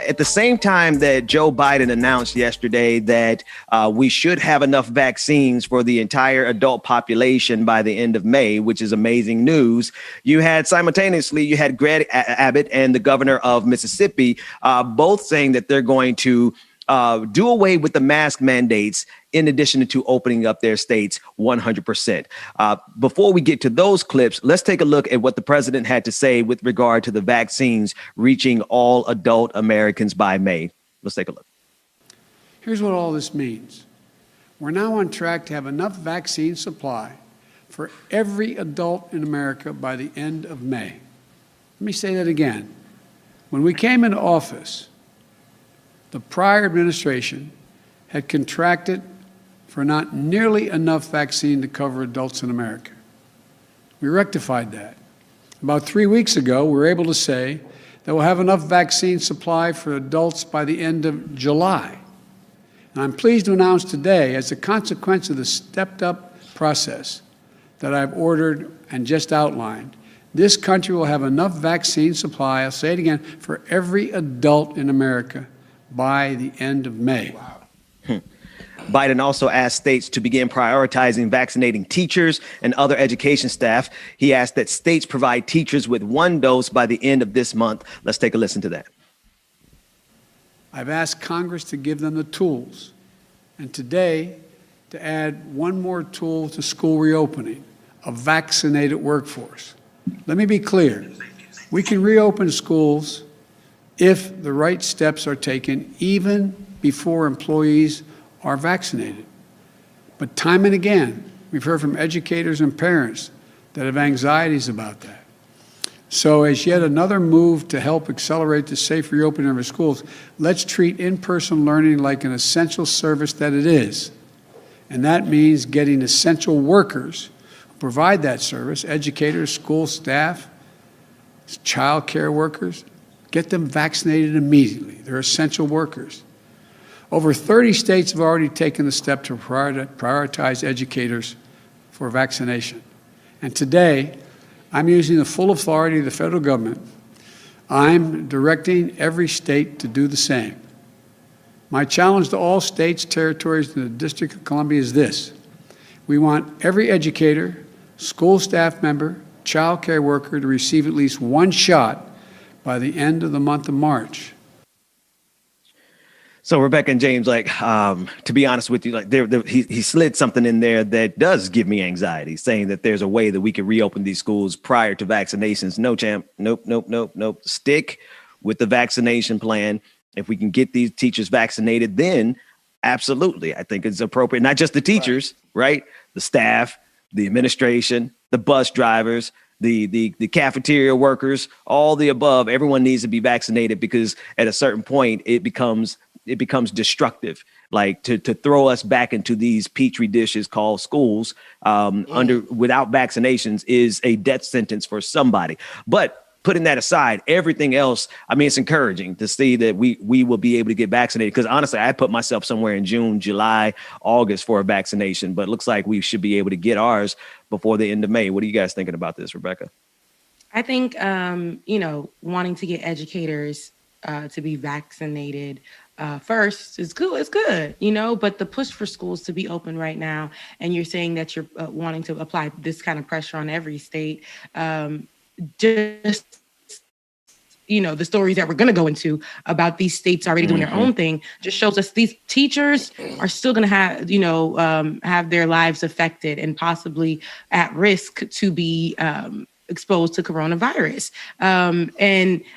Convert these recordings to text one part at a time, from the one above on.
At the same time that Joe Biden announced yesterday that we should have enough vaccines for the entire adult population by the end of May, which is amazing news, you had Greg Abbott and the governor of Mississippi both saying that they're going to do away with the mask mandates in addition to opening up their states 100%. Before we get to those clips, let's take a look at what the president had to say with regard to the vaccines reaching all adult Americans by May. Let's take a look. Here's what all this means. We're now on track to have enough vaccine supply for every adult in America by the end of May. Let me say that again. When we came into office, the prior administration had contracted for not nearly enough vaccine to cover adults in America. We rectified that. About 3 weeks ago, we were able to say that we'll have enough vaccine supply for adults by the end of July. And I'm pleased to announce today, as a consequence of the stepped-up process that I've ordered and just outlined, this country will have enough vaccine supply, I'll say it again, for every adult in America by the end of May. Wow. Biden also asked states to begin prioritizing vaccinating teachers and other education staff. He asked that states provide teachers with 1 dose by the end of this month. Let's take a listen to that. I've asked Congress to give them the tools, and today to add one more tool to school reopening, a vaccinated workforce. Let me be clear. We can reopen schools if the right steps are taken, even before employees are vaccinated. But time and again, we've heard from educators and parents that have anxieties about that. So as yet another move to help accelerate the safe reopening of our schools, let's treat in-person learning like an essential service that it is. And that means getting essential workers who provide that service, educators, school staff, child care workers, get them vaccinated immediately. They're essential workers. Over 30 states have already taken the step to prioritize educators for vaccination. And today, I'm using the full authority of the federal government. I'm directing every state to do the same. My challenge to all states, territories, and the District of Columbia is this. We want every educator, school staff member, child care worker to receive at least 1 shot by the end of the month of March. So Rebecca and James, to be honest with you, he slid something in there that does give me anxiety, saying that there's a way that we can reopen these schools prior to vaccinations. No, champ. Nope. Stick with the vaccination plan. If we can get these teachers vaccinated, then absolutely, I think it's appropriate. Not just the teachers, right? The staff, the administration, the bus drivers, the cafeteria workers, all the above. Everyone needs to be vaccinated because at a certain point it becomes destructive, like to throw us back into these petri dishes called schools without vaccinations is a death sentence for somebody. But putting that aside, everything else, I mean, it's encouraging to see that we will be able to get vaccinated. Because honestly, I put myself somewhere in June, July, August for a vaccination, but it looks like we should be able to get ours before the end of May. What are you guys thinking about this, Rebecca? I think, wanting to get educators to be vaccinated first is cool. It's good, but the push for schools to be open right now, and you're saying that you're wanting to apply this kind of pressure on every state, the stories that we're going to go into about these states already doing their own thing just shows us these teachers are still going to have, have their lives affected and possibly at risk to be exposed to coronavirus.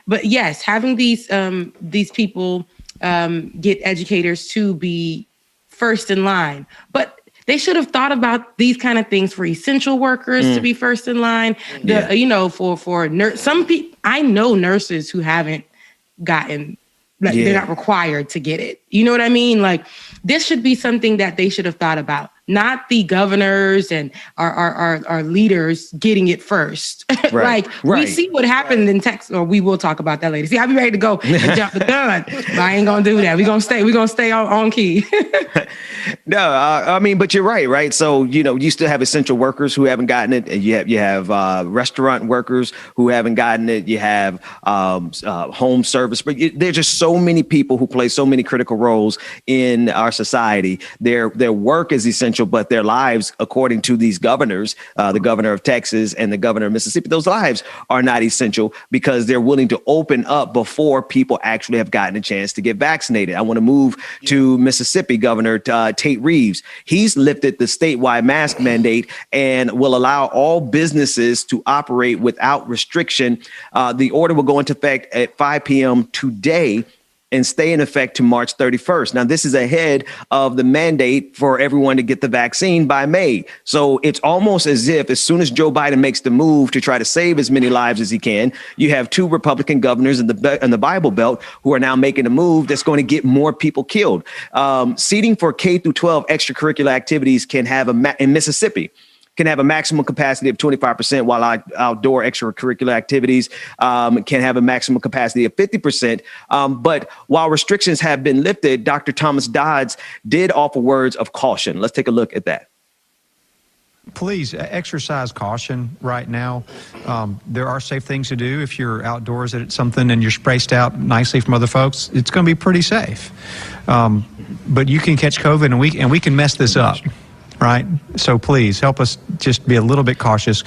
But yes, having these people get educators to be first in line, but they should have thought about these kind of things for essential workers to be first in line. For some people, I know nurses who haven't gotten, they're not required to get it. You know what I mean? Like, this should be something that they should have thought about, not the governors and our leaders getting it first. We see what happened in Texas, or we will talk about that later. See, I'll be ready to go and jump the gun, but I ain't gonna do that. We're gonna stay on key. No, I mean, but you're right? So, you still have essential workers who haven't gotten it, and you have restaurant workers who haven't gotten it. You have home service, but there's just so many people who play so many critical roles in our society. Their work is essential, but their lives, according to these governors, the governor of Texas and the governor of Mississippi, those lives are not essential because they're willing to open up before people actually have gotten a chance to get vaccinated. I want to move to Mississippi. Governor Tate Reeves, he's lifted the statewide mask mandate and will allow all businesses to operate without restriction. The order will go into effect at 5 p.m. today and stay in effect to March 31st. Now, this is ahead of the mandate for everyone to get the vaccine by May. So it's almost as if as soon as Joe Biden makes the move to try to save as many lives as he can, you have two Republican governors in the Bible Belt who are now making a move that's going to get more people killed. Seating for K through 12 extracurricular activities can have in Mississippi can have a maximum capacity of 25%, while outdoor extracurricular activities can have a maximum capacity of 50%. But while restrictions have been lifted, Dr. Thomas Dodds did offer words of caution. Let's take a look at that. Please exercise caution right now. There are safe things to do. If you're outdoors at something and you're spaced out nicely from other folks, it's going to be pretty safe. But you can catch COVID and we can mess this up. Right. So please help us just be a little bit cautious.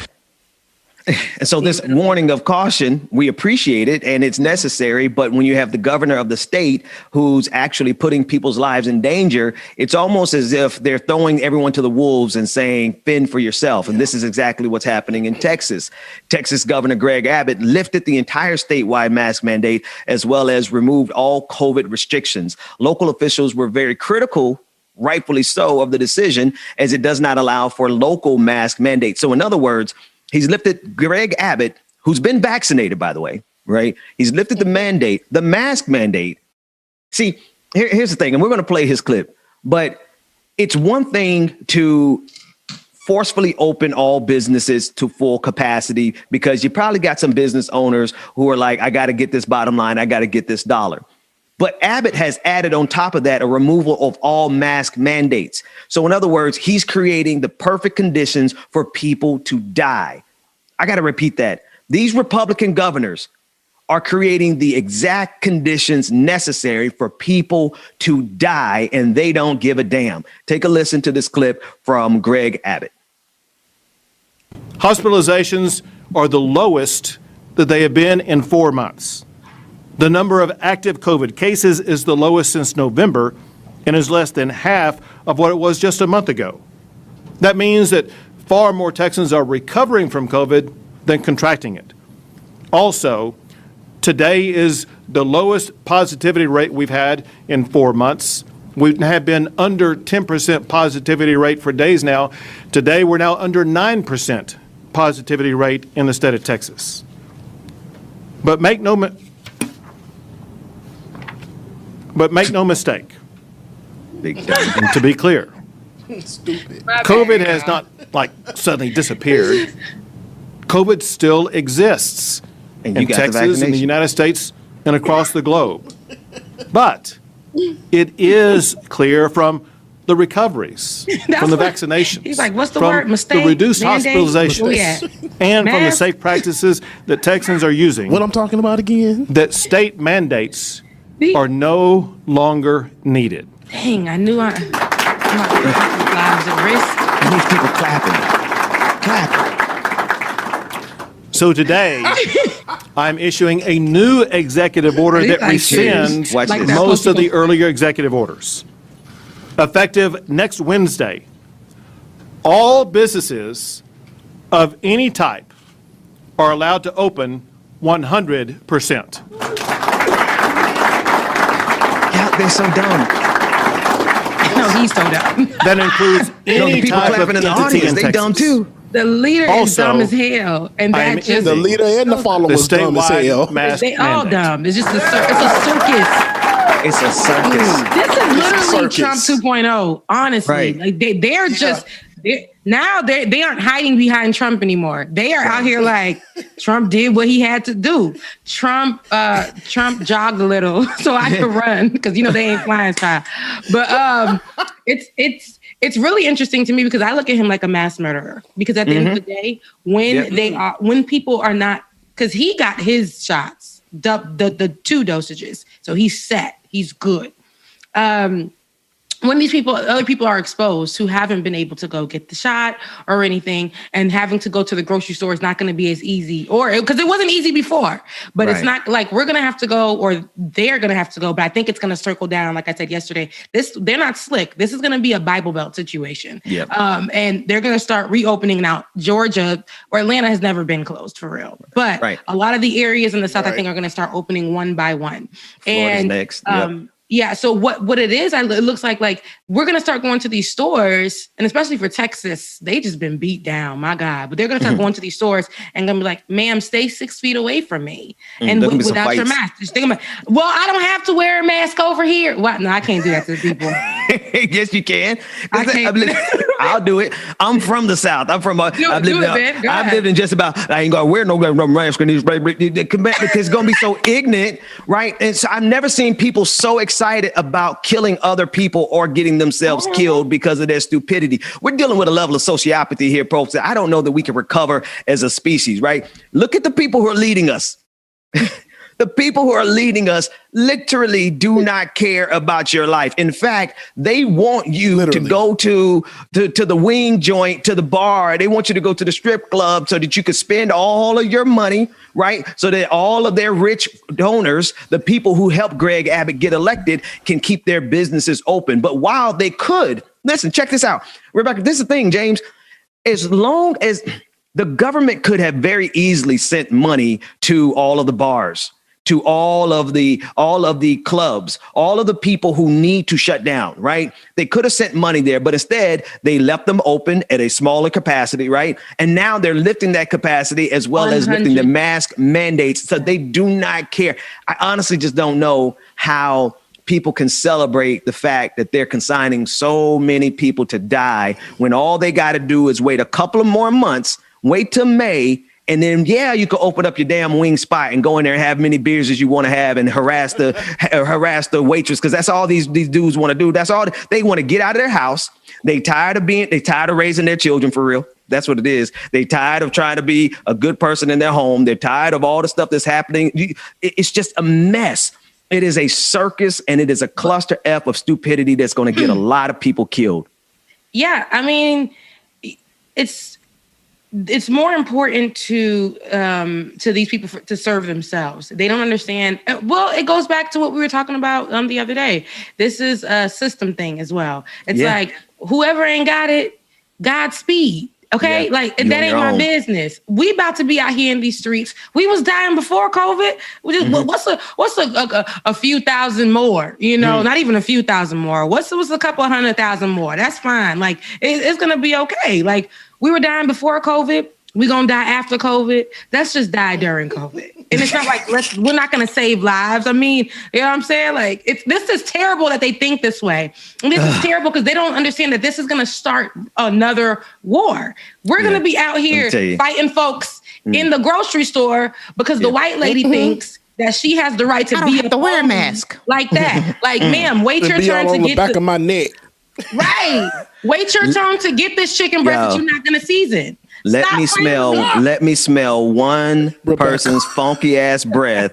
And so this warning of caution, we appreciate it and it's necessary. But when you have the governor of the state who's actually putting people's lives in danger, it's almost as if they're throwing everyone to the wolves and saying, fend for yourself. And this is exactly what's happening in Texas. Texas Governor Greg Abbott lifted the entire statewide mask mandate as well as removed all COVID restrictions. Local officials were very critical, rightfully so, of the decision, as it does not allow for local mask mandates. So in other words, he's lifted Greg Abbott, who's been vaccinated, by the way, right? He's lifted the mandate, the mask mandate. See, here's the thing, and we're going to play his clip, but it's one thing to forcefully open all businesses to full capacity because you probably got some business owners who are like, I got to get this bottom line. I got to get this dollar. But Abbott has added on top of that a removal of all mask mandates. So in other words, he's creating the perfect conditions for people to die. I got to repeat that. These Republican governors are creating the exact conditions necessary for people to die, and they don't give a damn. Take a listen to this clip from Greg Abbott. Hospitalizations are the lowest that they have been in 4 months. The number of active COVID cases is the lowest since November and is less than half of what it was just a month ago. That means that far more Texans are recovering from COVID than contracting it. Also, today is the lowest positivity rate we've had in 4 months. We have been under 10% positivity rate for days now. Today, we're now under 9% positivity rate in the state of Texas. But make no mistake, and to be clear, COVID has not suddenly disappeared. COVID still exists in Texas, in the United States, and across the globe. But it is clear from the recoveries, from the vaccinations, he's like, what's the from word? Mistake, the reduced mandate? hospitalizations, and from the safe practices that Texans are using. What I'm talking about again? That state mandates are no longer needed. Dang, I knew lives at risk. And these people clapping. So today, I'm issuing a new executive order that rescinds most of the earlier executive orders. Effective next Wednesday, all businesses of any type are allowed to open 100%. They're so dumb. No, he's so dumb. That includes any type of entity in Texas. They dumb too. The leader is Also, dumb as hell, and I am that just The leader and the followers dumb as hell. they all dumb. It's just it's a circus. It's a circus. This is literally circus. Trump 2.0. Honestly, Right. like they're just Now they aren't hiding behind Trump anymore. They are out here like Trump did what he had to do. Trump jogged a little so I could run because they ain't flying style. But it's really interesting to me because I look at him like a mass murderer. Because at the end of the day, when people are not, because he got his shots, the 2 dosages, so he's set, he's good. When other people are exposed who haven't been able to go get the shot or anything, and having to go to the grocery store is not going to be as easy, because it wasn't easy before, but It's not like we're going to have to go or they're going to have to go. But I think it's going to circle down. Like I said yesterday, they're not slick. This is going to be a Bible Belt situation. Yep. And they're going to start reopening now. Georgia or Atlanta has never been closed for real, but a lot of the areas in the South, I think, are going to start opening one by one. Florida's next. Yeah. So what it is, it looks like we're going to start going to these stores, and especially for Texas, they just been beat down, my God. But they're going to start going to these stores and going to be like, ma'am, stay 6 feet away from me. And without your mask. Just think about, well, I don't have to wear a mask over here. What? No, I can't do that to people. Yes, you can. I can't. I'll do it. I'm from the South. I've lived in just about, I ain't going to wear no mask in these, because it's going to be so ignorant, right? And so I've never seen people so excited about killing other people or getting themselves killed because of their stupidity. We're dealing with a level of sociopathy here, folks, that I don't know that we can recover as a species, right? Look at the people who are leading us. The people who are leading us literally do not care about your life. In fact, they want you to go to the wing joint, to the bar. They want you to go to the strip club so that you could spend all of your money, right? So that all of their rich donors, the people who helped Greg Abbott get elected, can keep their businesses open. But while they could, listen, check this out. Rebecca, this is the thing, James. As long as the government could have very easily sent money to all of the bars, to all of the clubs, all of the people who need to shut down, right? They could have sent money there, but instead they left them open at a smaller capacity, right? And now they're lifting that capacity as well as lifting the mask mandates. So they do not care. I honestly just don't know how people can celebrate the fact that they're consigning so many people to die when all they got to do is wait a couple of more months, wait till May. And then, you can open up your damn wing spot and go in there and have many beers as you want to have and harass the waitress, because that's all these dudes want to do. That's all they want to get out of their house. They tired of raising their children for real. That's what it is. They tired of trying to be a good person in their home. They're tired of all the stuff that's happening. It's just a mess. It is a circus, and it is a cluster F of stupidity that's going to get a lot of people killed. Yeah, I mean, it's more important to these people to serve themselves. They don't understand. Well, it goes back to what we were talking about the other day. This is a system thing as well. It's like whoever ain't got it, Godspeed. Okay, that ain't my business. We about to be out here in these streets. We was dying before COVID. What's a few thousand more? Not even a few thousand more. What's a couple 100,000 more? That's fine. It's gonna be okay. We were dying before COVID. We're going to die after COVID. Let's just die during COVID. And it's not like, we're not going to save lives. I mean, you know what I'm saying? This is terrible that they think this way. And this is terrible because they don't understand that this is going to start another war. We're going to be out here fighting folks in the grocery store because the white lady thinks that she has the right to wear a mask like that. Ma'am, wait your turn to get back of my neck. Right. Wait your turn to get this chicken breast that you're not going to season. Let me smell one person's funky ass breath,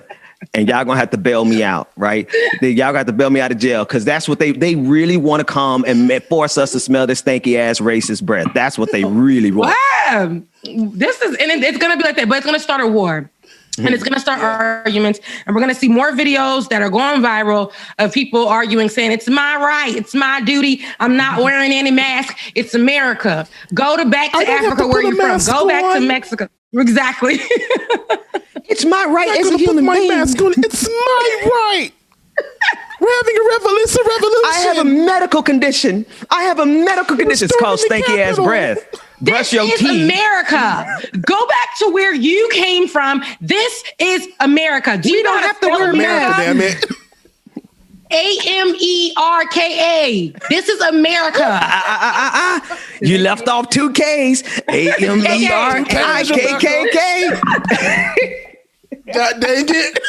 and y'all gonna have to bail me out, right? Y'all gonna have to bail me out of jail, because that's what they really want to come and force us to smell this stanky ass racist breath. That's what they really want. Wow. It's gonna be like that, but it's gonna start a war. And it's going to start arguments, and we're going to see more videos that are going viral of people arguing, saying, it's my right, it's my duty, I'm not wearing any mask, it's America. Go back to Africa where you're from. Go back to Mexico. Exactly. It's my right as a human being. It's my right. We're having a revolution. I have a medical condition. It's called stanky ass breath. Brush your teeth. This is America. Go back to where you came from. This is America. Do you don't have to wear a mask? Damn it. AMERKA. This is America. You left off 2 Ks. AMERIKKK. God dang it.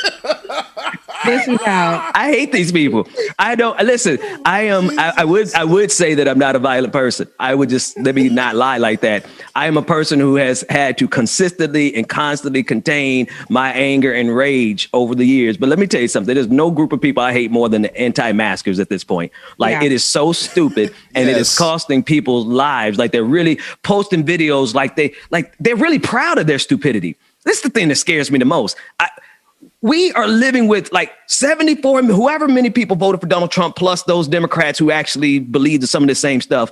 Listen out. I hate these people. I don't listen. I would say that I'm not a violent person. I would just let me not lie like that. I am a person who has had to consistently and constantly contain my anger and rage over the years. But let me tell you something. There's no group of people I hate more than the anti-maskers at this point. Like it is so stupid and it is costing people's lives. Like they're really posting videos like they're really proud of their stupidity. This is the thing that scares me the most. We are living with like 74, whoever many people voted for Donald Trump, plus those Democrats who actually believe in some of the same stuff.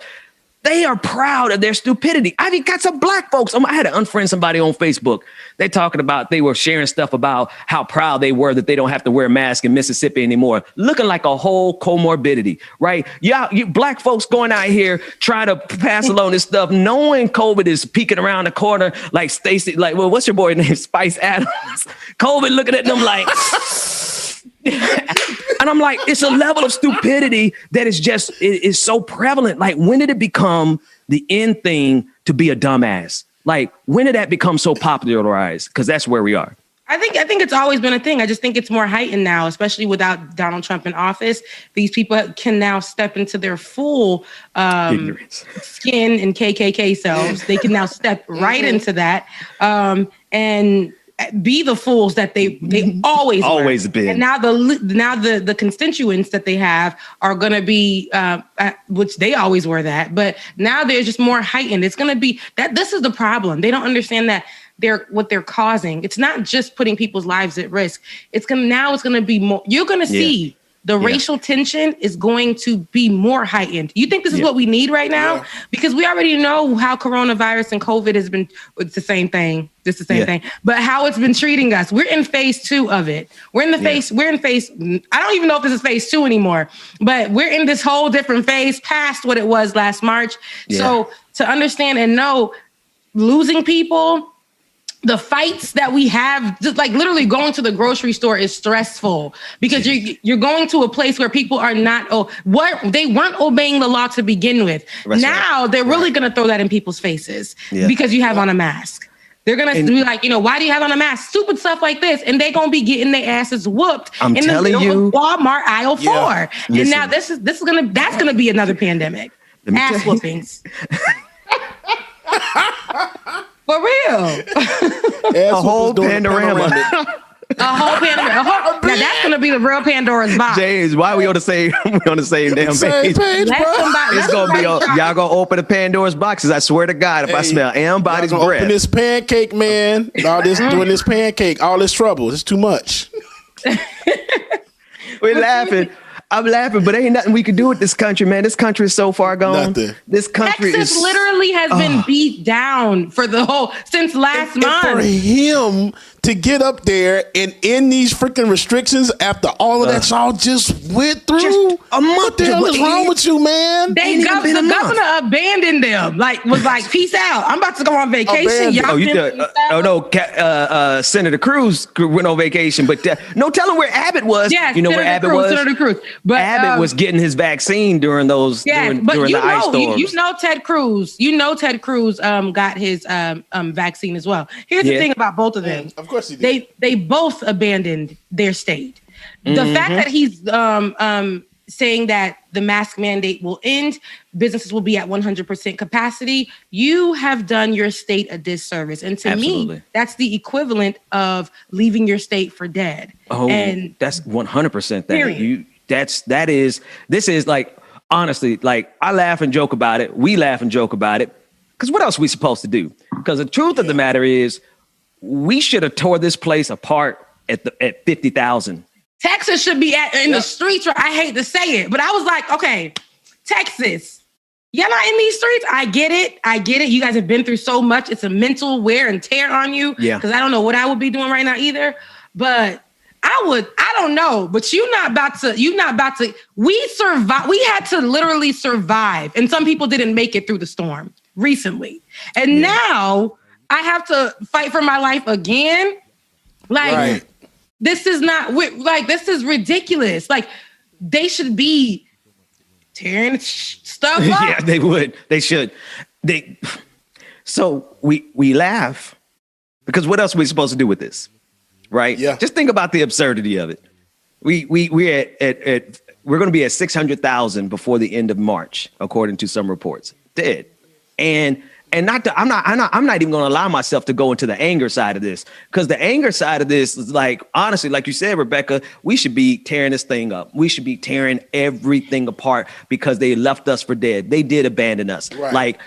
They are proud of their stupidity. I mean, got some black folks. I had to unfriend somebody on Facebook. They were sharing stuff about how proud they were that they don't have to wear a mask in Mississippi anymore. Looking like a whole comorbidity, right? Yeah, you black folks going out here trying to pass along this stuff, knowing COVID is peeking around the corner like Stacey, like, well, what's your boy name? Spice Adams. COVID looking at them like... And I'm like, it's a level of stupidity that is so prevalent. Like, when did it become the end thing to be a dumbass? Like, when did that become so popularized? Because that's where we are. I think it's always been a thing. I just think it's more heightened now, especially without Donald Trump in office. These people can now step into their full skin and KKK selves. They can now step right into that and be the fools that they always were. Been. And now the constituents that they have are going to be, which they always were that, but now they're just more heightened. It's going to be that this is the problem. They don't understand that what they're causing. It's not just putting people's lives at risk. It's going to be more, you're going to see the racial tension is going to be more heightened. You think this is what we need right now? Yeah. Because we already know how coronavirus and COVID has been, it's the same thing. It's the same thing, but how it's been treating us. We're in phase 2 of it. We're in phase, I don't even know if this is phase 2 anymore, but we're in this whole different phase past what it was last March. Yeah. So to understand and know losing people, the fights that we have, just like literally going to the grocery store is stressful because you're going to a place where people are not, they weren't obeying the law to begin with. That's now they're really going to throw that in people's faces because you have on a mask. They're going to be like, why do you have on a mask? Stupid stuff like this. And they're going to be getting their asses whooped in the middle of Walmart aisle 4. And now that's going to be another pandemic. Ass whoopings. For real. A whole panorama. Now that's gonna be the real Pandora's box. James, why are we on the same damn page? It's gonna be y'all gonna open the Pandora's boxes. I swear to God, if I smell Body's breath. Open this pancake, man. All this doing this pancake, all this trouble. It's too much. We're laughing. I'm laughing, but ain't nothing we can do with this country, man. This country is so far gone. Nothing. This country Texas literally has been beat down since last month. And for him to get up there and end these freaking restrictions after all of that y'all just went through, just a month. What the hell is wrong with you, man? The governor abandoned them. Was like, peace out. I'm about to go on vacation. Senator Cruz went on vacation, but no telling where Abbott was. Yeah, where Abbott was. Senator Cruz. But Abbott was getting his vaccine during those during the ice storms. You know Ted Cruz. Ted Cruz got his vaccine as well. Here's the thing about both of them. Of course he did. They both abandoned their state. The fact that he's saying that the mask mandate will end, businesses will be at 100% capacity, you have done your state a disservice. And to me, that's the equivalent of leaving your state for dead. Oh, and that's 100% that. This is like, honestly, like I laugh and joke about it. We laugh and joke about it. Because what else are we supposed to do? Because the truth of the matter is, we should have tore this place apart at 50,000. Texas should be in the streets. I hate to say it, but I was like, okay, Texas, you're not in these streets. I get it. You guys have been through so much. It's a mental wear and tear on you. Yeah. Because I don't know what I would be doing right now either. But I don't know. But you're not about to. We survived. We had to literally survive. And some people didn't make it through the storm recently. And now I have to fight for my life again. This is not this is ridiculous. Like, they should be tearing stuff up. Yeah, they would. They should. So we laugh because what else are we supposed to do with this? Right? Yeah. Just think about the absurdity of it. We're going to be at 600,000 before the end of March, according to some reports. Dead. And I'm not even going to allow myself to go into the anger side of this, because the anger side of this is like, honestly, like you said, Rebecca, we should be tearing this thing up. We should be tearing everything apart because they left us for dead. They did abandon us. Right. Like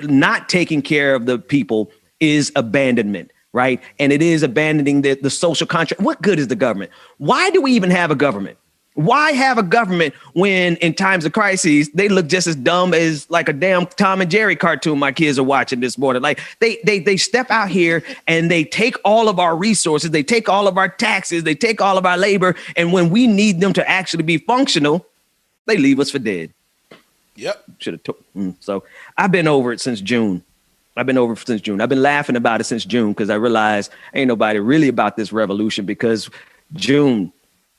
not taking care of the people is abandonment. Right. And it is abandoning the social contract. What good is the government? Why do we even have a government? Why have a government when in times of crises, they look just as dumb as like a damn Tom and Jerry cartoon my kids are watching this morning? Like they step out here and they take all of our resources. They take all of our taxes. They take all of our labor. And when we need them to actually be functional, they leave us for dead. Yep. So I've been over it since June. I've been laughing about it since June because I realized ain't nobody really about this revolution, because June,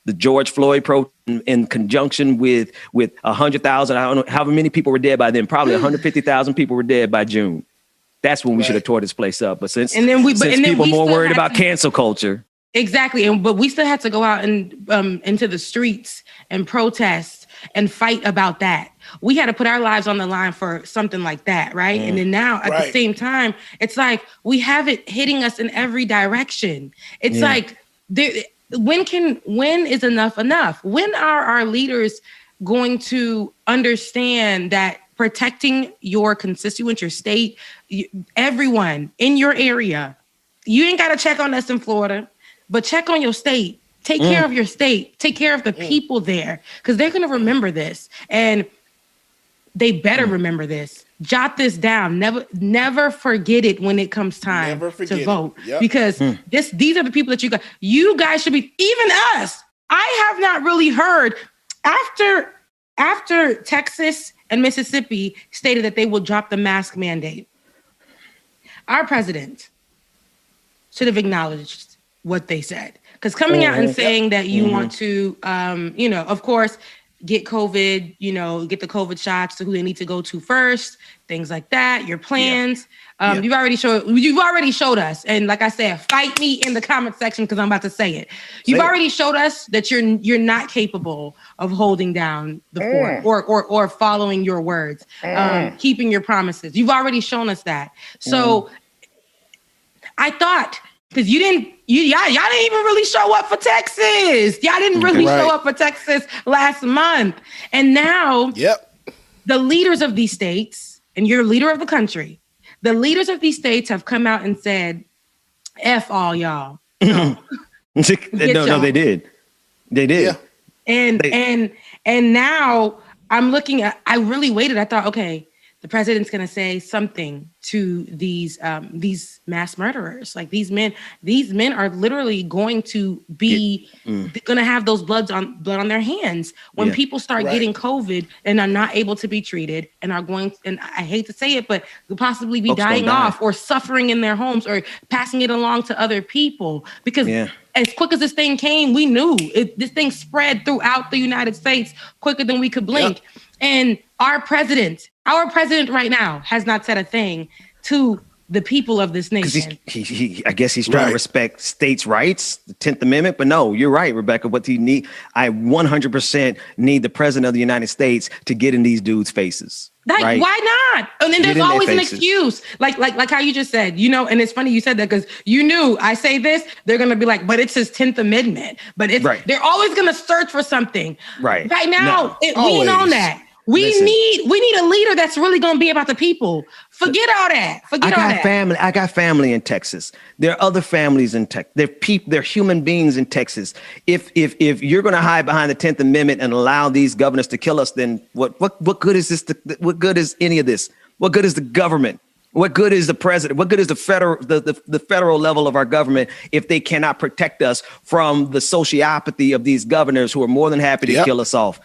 the George Floyd protest in conjunction with 100,000, I don't know however many people were dead by then, probably 150,000 people were dead by June. That's when we should have tore this place up. But since people are more worried about cancel culture. Exactly. But we still had to go out and into the streets and protest and fight about that. We had to put our lives on the line for something like that, right? And then now at the same time, it's like we have it hitting us in every direction. It's like when is enough enough? When are our leaders going to understand that protecting your constituents, your state, everyone in your area, you ain't got to check on us in Florida, but check on your state. Take care of your state. Take care of the people there, because they're going to remember this, and they better remember this. Jot this down. Never forget it when it comes time to vote, because these are the people that you guys should be. Even us. I have not really heard after Texas and Mississippi stated that they will drop the mask mandate. Our president should have acknowledged what they said. Because coming out and saying that you want to, of course, get COVID, get the COVID shots to who they need to go to first, things like that, your plans. You've already showed us. And like I said, fight me in the comment section because I'm about to say it. You've already showed us that you're not capable of holding down the fort or following your words, keeping your promises. You've already shown us that. So I thought, because y'all didn't even really show up for Texas. Y'all didn't really show up for Texas last month. And now the leaders of these states, and you're leader of the country, the leaders of these states have come out and said, F all y'all. No, they did. They did. Yeah. And now I'm looking at, I really waited. I thought, okay, the president's going to say something to these mass murderers. Like these men are literally going to be going to have those blood on their hands when people start getting COVID and are not able to be treated and are going, and I hate to say it, but could possibly be dying off or suffering in their homes or passing it along to other people. Because as quick as this thing came, we knew this thing spread throughout the United States quicker than we could blink. And our president right now has not said a thing to the people of this nation. I guess he's trying to respect states' rights, the 10th Amendment. But no, you're right, Rebecca. What do you need? I 100% need the president of the United States to get in these dudes' faces. Why not? And then there's always an excuse, like how you just said, and it's funny you said that because you knew I say this, they're going to be like, but it's his 10th Amendment. But they're always going to search for something. Right now, we ain't on that. We need a leader that's really going to be about the people. Forget all that. I got family in Texas. There are other families in Texas. They're human beings in Texas. If you're going to hide behind the 10th Amendment and allow these governors to kill us, then what good is this? What good is any of this? What good is the government? What good is the president? What good is the federal level of our government if they cannot protect us from the sociopathy of these governors who are more than happy to kill us off?